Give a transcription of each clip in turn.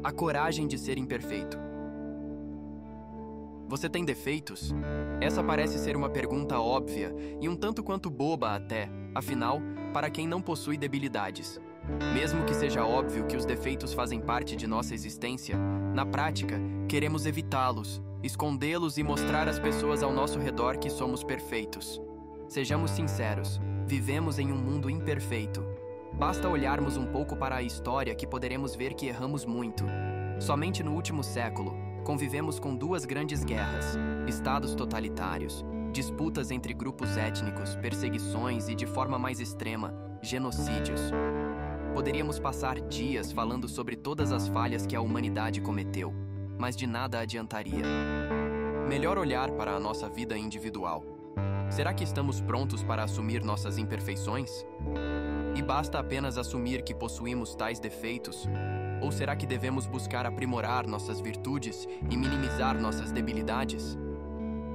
A coragem de ser imperfeito. Você tem defeitos? Essa parece ser uma pergunta óbvia e um tanto quanto boba até, afinal, para quem não possui debilidades. Mesmo que seja óbvio que os defeitos fazem parte de nossa existência, na prática, queremos evitá-los, escondê-los e mostrar às pessoas ao nosso redor que somos perfeitos. Sejamos sinceros, vivemos em um mundo imperfeito. Basta olharmos um pouco para a história que poderemos ver que erramos muito. Somente no último século, convivemos com duas grandes guerras, estados totalitários, disputas entre grupos étnicos, perseguições e, de forma mais extrema, genocídios. Poderíamos passar dias falando sobre todas as falhas que a humanidade cometeu, mas de nada adiantaria. Melhor olhar para a nossa vida individual. Será que estamos prontos para assumir nossas imperfeições? E basta apenas assumir que possuímos tais defeitos? Ou será que devemos buscar aprimorar nossas virtudes e minimizar nossas debilidades?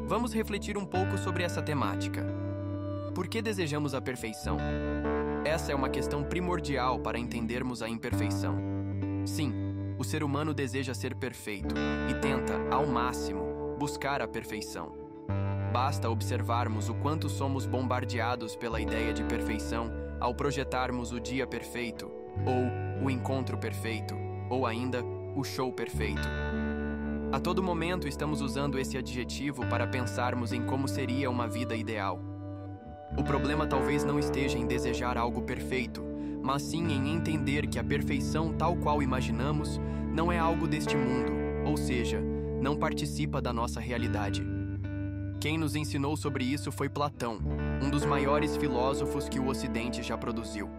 Vamos refletir um pouco sobre essa temática. Por que desejamos a perfeição? Essa é uma questão primordial para entendermos a imperfeição. Sim, o ser humano deseja ser perfeito e tenta, ao máximo, buscar a perfeição. Basta observarmos o quanto somos bombardeados pela ideia de perfeição ao projetarmos o dia perfeito, ou o encontro perfeito, ou ainda o show perfeito. A todo momento estamos usando esse adjetivo para pensarmos em como seria uma vida ideal. O problema talvez não esteja em desejar algo perfeito, mas sim em entender que a perfeição tal qual imaginamos não é algo deste mundo, ou seja, não participa da nossa realidade. Quem nos ensinou sobre isso foi Platão, um dos maiores filósofos que o Ocidente já produziu.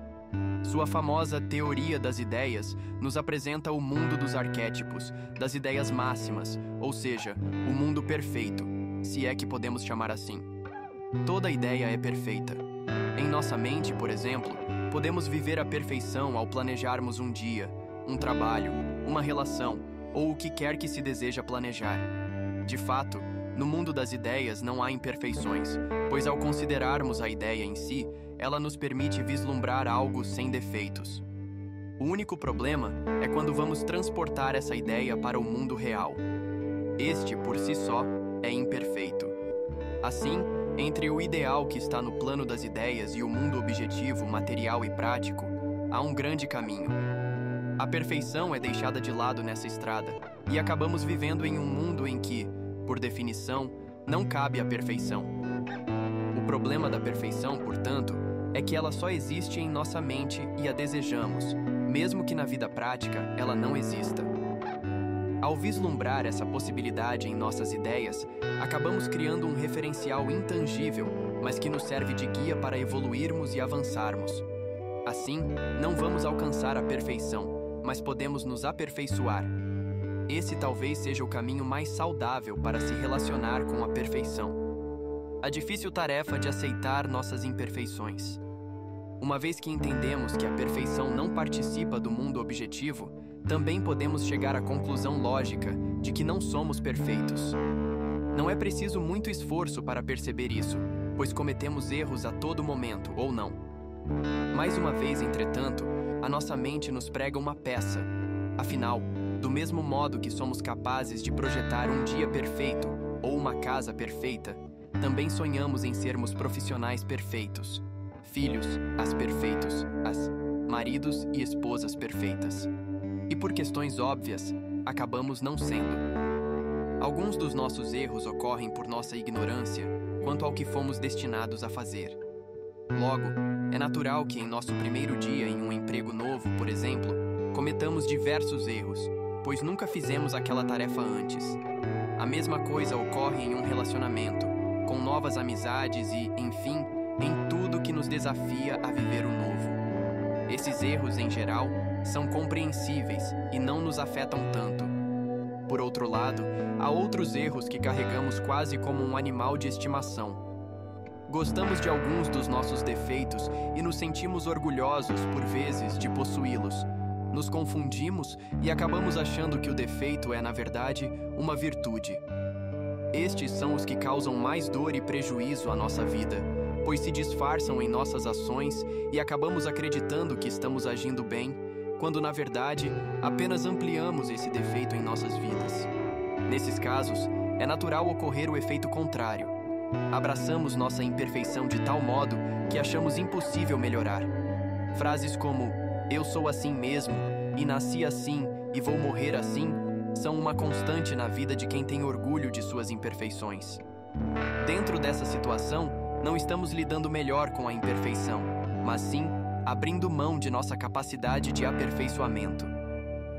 Sua famosa Teoria das Ideias nos apresenta o mundo dos arquétipos, das ideias máximas, ou seja, o mundo perfeito, se é que podemos chamar assim. Toda ideia é perfeita. Em nossa mente, por exemplo, podemos viver a perfeição ao planejarmos um dia, um trabalho, uma relação, ou o que quer que se deseja planejar. De fato, no mundo das ideias não há imperfeições, pois ao considerarmos a ideia em si, ela nos permite vislumbrar algo sem defeitos. O único problema é quando vamos transportar essa ideia para o mundo real. Este, por si só, é imperfeito. Assim, entre o ideal que está no plano das ideias e o mundo objetivo, material e prático, há um grande caminho. A perfeição é deixada de lado nessa estrada, e acabamos vivendo em um mundo em que, por definição, não cabe a perfeição. O problema da perfeição, portanto, é que ela só existe em nossa mente e a desejamos, mesmo que na vida prática ela não exista. Ao vislumbrar essa possibilidade em nossas ideias, acabamos criando um referencial intangível, mas que nos serve de guia para evoluirmos e avançarmos. Assim, não vamos alcançar a perfeição, mas podemos nos aperfeiçoar. Esse talvez seja o caminho mais saudável para se relacionar com a perfeição. A difícil tarefa de aceitar nossas imperfeições. Uma vez que entendemos que a perfeição não participa do mundo objetivo, também podemos chegar à conclusão lógica de que não somos perfeitos. Não é preciso muito esforço para perceber isso, pois cometemos erros a todo momento, ou não. Mais uma vez, entretanto, a nossa mente nos prega uma peça. Afinal, do mesmo modo que somos capazes de projetar um dia perfeito ou uma casa perfeita, também sonhamos em sermos profissionais perfeitos, filhos, perfeitos, maridos e esposas perfeitas. E por questões óbvias, acabamos não sendo. Alguns dos nossos erros ocorrem por nossa ignorância quanto ao que fomos destinados a fazer. Logo, é natural que em nosso primeiro dia em um emprego novo, por exemplo, cometamos diversos erros, pois nunca fizemos aquela tarefa antes. A mesma coisa ocorre em um relacionamento, com novas amizades e, enfim, em tudo que nos desafia a viver o novo. Esses erros, em geral, são compreensíveis e não nos afetam tanto. Por outro lado, há outros erros que carregamos quase como um animal de estimação. Gostamos de alguns dos nossos defeitos e nos sentimos orgulhosos, por vezes, de possuí-los. Nos confundimos e acabamos achando que o defeito é, na verdade, uma virtude. Estes são os que causam mais dor e prejuízo à nossa vida, pois se disfarçam em nossas ações e acabamos acreditando que estamos agindo bem, quando na verdade apenas ampliamos esse defeito em nossas vidas. Nesses casos, é natural ocorrer o efeito contrário. Abraçamos nossa imperfeição de tal modo que achamos impossível melhorar. Frases como "eu sou assim mesmo" e "nasci assim e vou morrer assim" são uma constante na vida de quem tem orgulho de suas imperfeições. Dentro dessa situação, não estamos lidando melhor com a imperfeição, mas sim abrindo mão de nossa capacidade de aperfeiçoamento.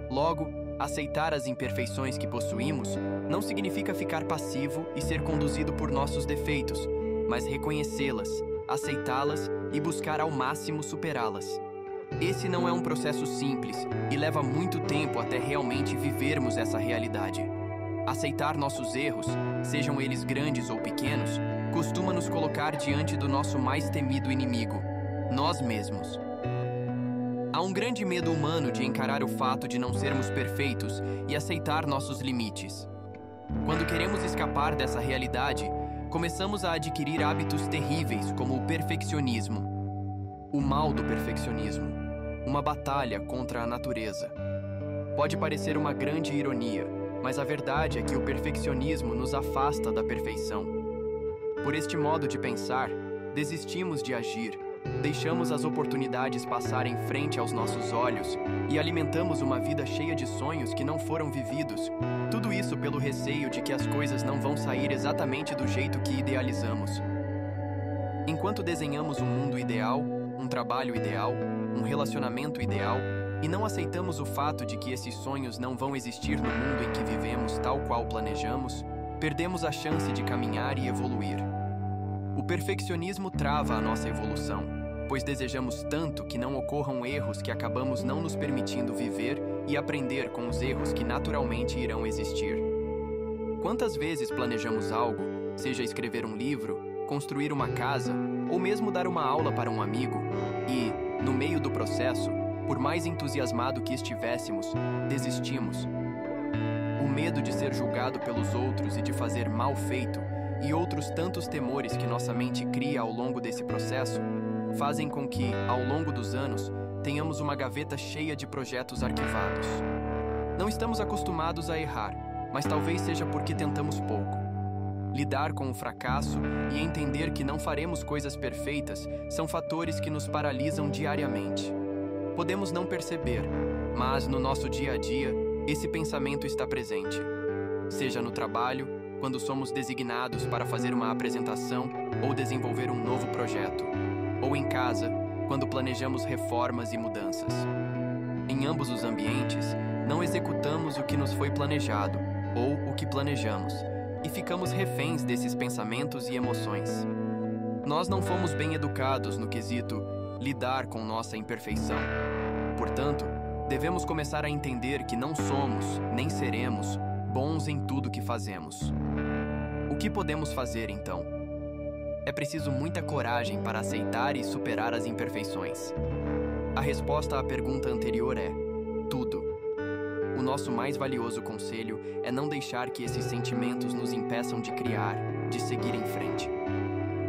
Logo, aceitar as imperfeições que possuímos não significa ficar passivo e ser conduzido por nossos defeitos, mas reconhecê-las, aceitá-las e buscar ao máximo superá-las. Esse não é um processo simples e leva muito tempo até realmente vivermos essa realidade. Aceitar nossos erros, sejam eles grandes ou pequenos, costuma nos colocar diante do nosso mais temido inimigo, nós mesmos. Há um grande medo humano de encarar o fato de não sermos perfeitos e aceitar nossos limites. Quando queremos escapar dessa realidade, começamos a adquirir hábitos terríveis como o perfeccionismo. O mal do perfeccionismo. Uma batalha contra a natureza. Pode parecer uma grande ironia, mas a verdade é que o perfeccionismo nos afasta da perfeição. Por este modo de pensar, desistimos de agir, deixamos as oportunidades passarem frente aos nossos olhos e alimentamos uma vida cheia de sonhos que não foram vividos, tudo isso pelo receio de que as coisas não vão sair exatamente do jeito que idealizamos. Enquanto desenhamos um mundo ideal, um trabalho ideal, um relacionamento ideal, e não aceitamos o fato de que esses sonhos não vão existir no mundo em que vivemos tal qual planejamos, perdemos a chance de caminhar e evoluir. O perfeccionismo trava a nossa evolução, pois desejamos tanto que não ocorram erros que acabamos não nos permitindo viver e aprender com os erros que naturalmente irão existir. Quantas vezes planejamos algo, seja escrever um livro, construir uma casa ou mesmo dar uma aula para um amigo, e, no meio do processo, por mais entusiasmado que estivéssemos, desistimos. O medo de ser julgado pelos outros e de fazer mal feito, e outros tantos temores que nossa mente cria ao longo desse processo, fazem com que, ao longo dos anos, tenhamos uma gaveta cheia de projetos arquivados. Não estamos acostumados a errar, mas talvez seja porque tentamos pouco. Lidar com o fracasso e entender que não faremos coisas perfeitas são fatores que nos paralisam diariamente. Podemos não perceber, mas no nosso dia a dia, esse pensamento está presente. Seja no trabalho, quando somos designados para fazer uma apresentação ou desenvolver um novo projeto, ou em casa, quando planejamos reformas e mudanças. Em ambos os ambientes, não executamos o que nos foi planejado, ou o que planejamos, e ficamos reféns desses pensamentos e emoções. Nós não fomos bem educados no quesito lidar com nossa imperfeição. Portanto, devemos começar a entender que não somos, nem seremos, bons em tudo que fazemos. O que podemos fazer, então? É preciso muita coragem para aceitar e superar as imperfeições. A resposta à pergunta anterior é: tudo. O nosso mais valioso conselho é não deixar que esses sentimentos nos impeçam de criar, de seguir em frente.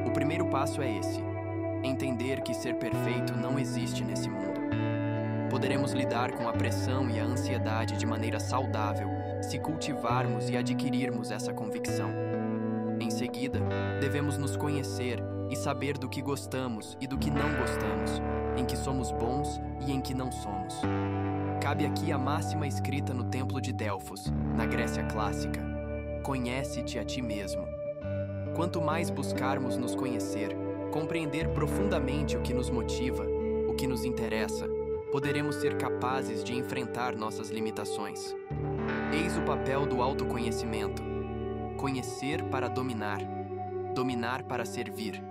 O primeiro passo é esse: entender que ser perfeito não existe nesse mundo. Poderemos lidar com a pressão e a ansiedade de maneira saudável se cultivarmos e adquirirmos essa convicção. Em seguida, devemos nos conhecer e saber do que gostamos e do que não gostamos, em que somos bons e em que não somos. Cabe aqui a máxima escrita no Templo de Delfos, na Grécia clássica: conhece-te a ti mesmo. Quanto mais buscarmos nos conhecer, compreender profundamente o que nos motiva, o que nos interessa, poderemos ser capazes de enfrentar nossas limitações. Eis o papel do autoconhecimento: conhecer para dominar, dominar para servir,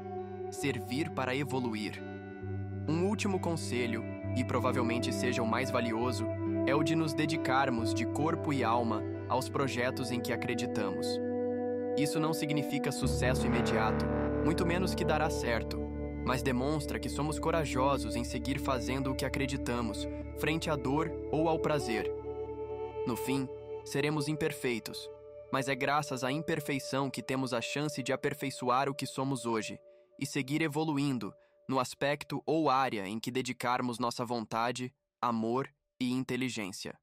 servir para evoluir. Um último conselho, e provavelmente seja o mais valioso, é o de nos dedicarmos de corpo e alma aos projetos em que acreditamos. Isso não significa sucesso imediato, muito menos que dará certo, mas demonstra que somos corajosos em seguir fazendo o que acreditamos, frente à dor ou ao prazer. No fim, seremos imperfeitos, mas é graças à imperfeição que temos a chance de aperfeiçoar o que somos hoje e seguir evoluindo no aspecto ou área em que dedicarmos nossa vontade, amor e inteligência.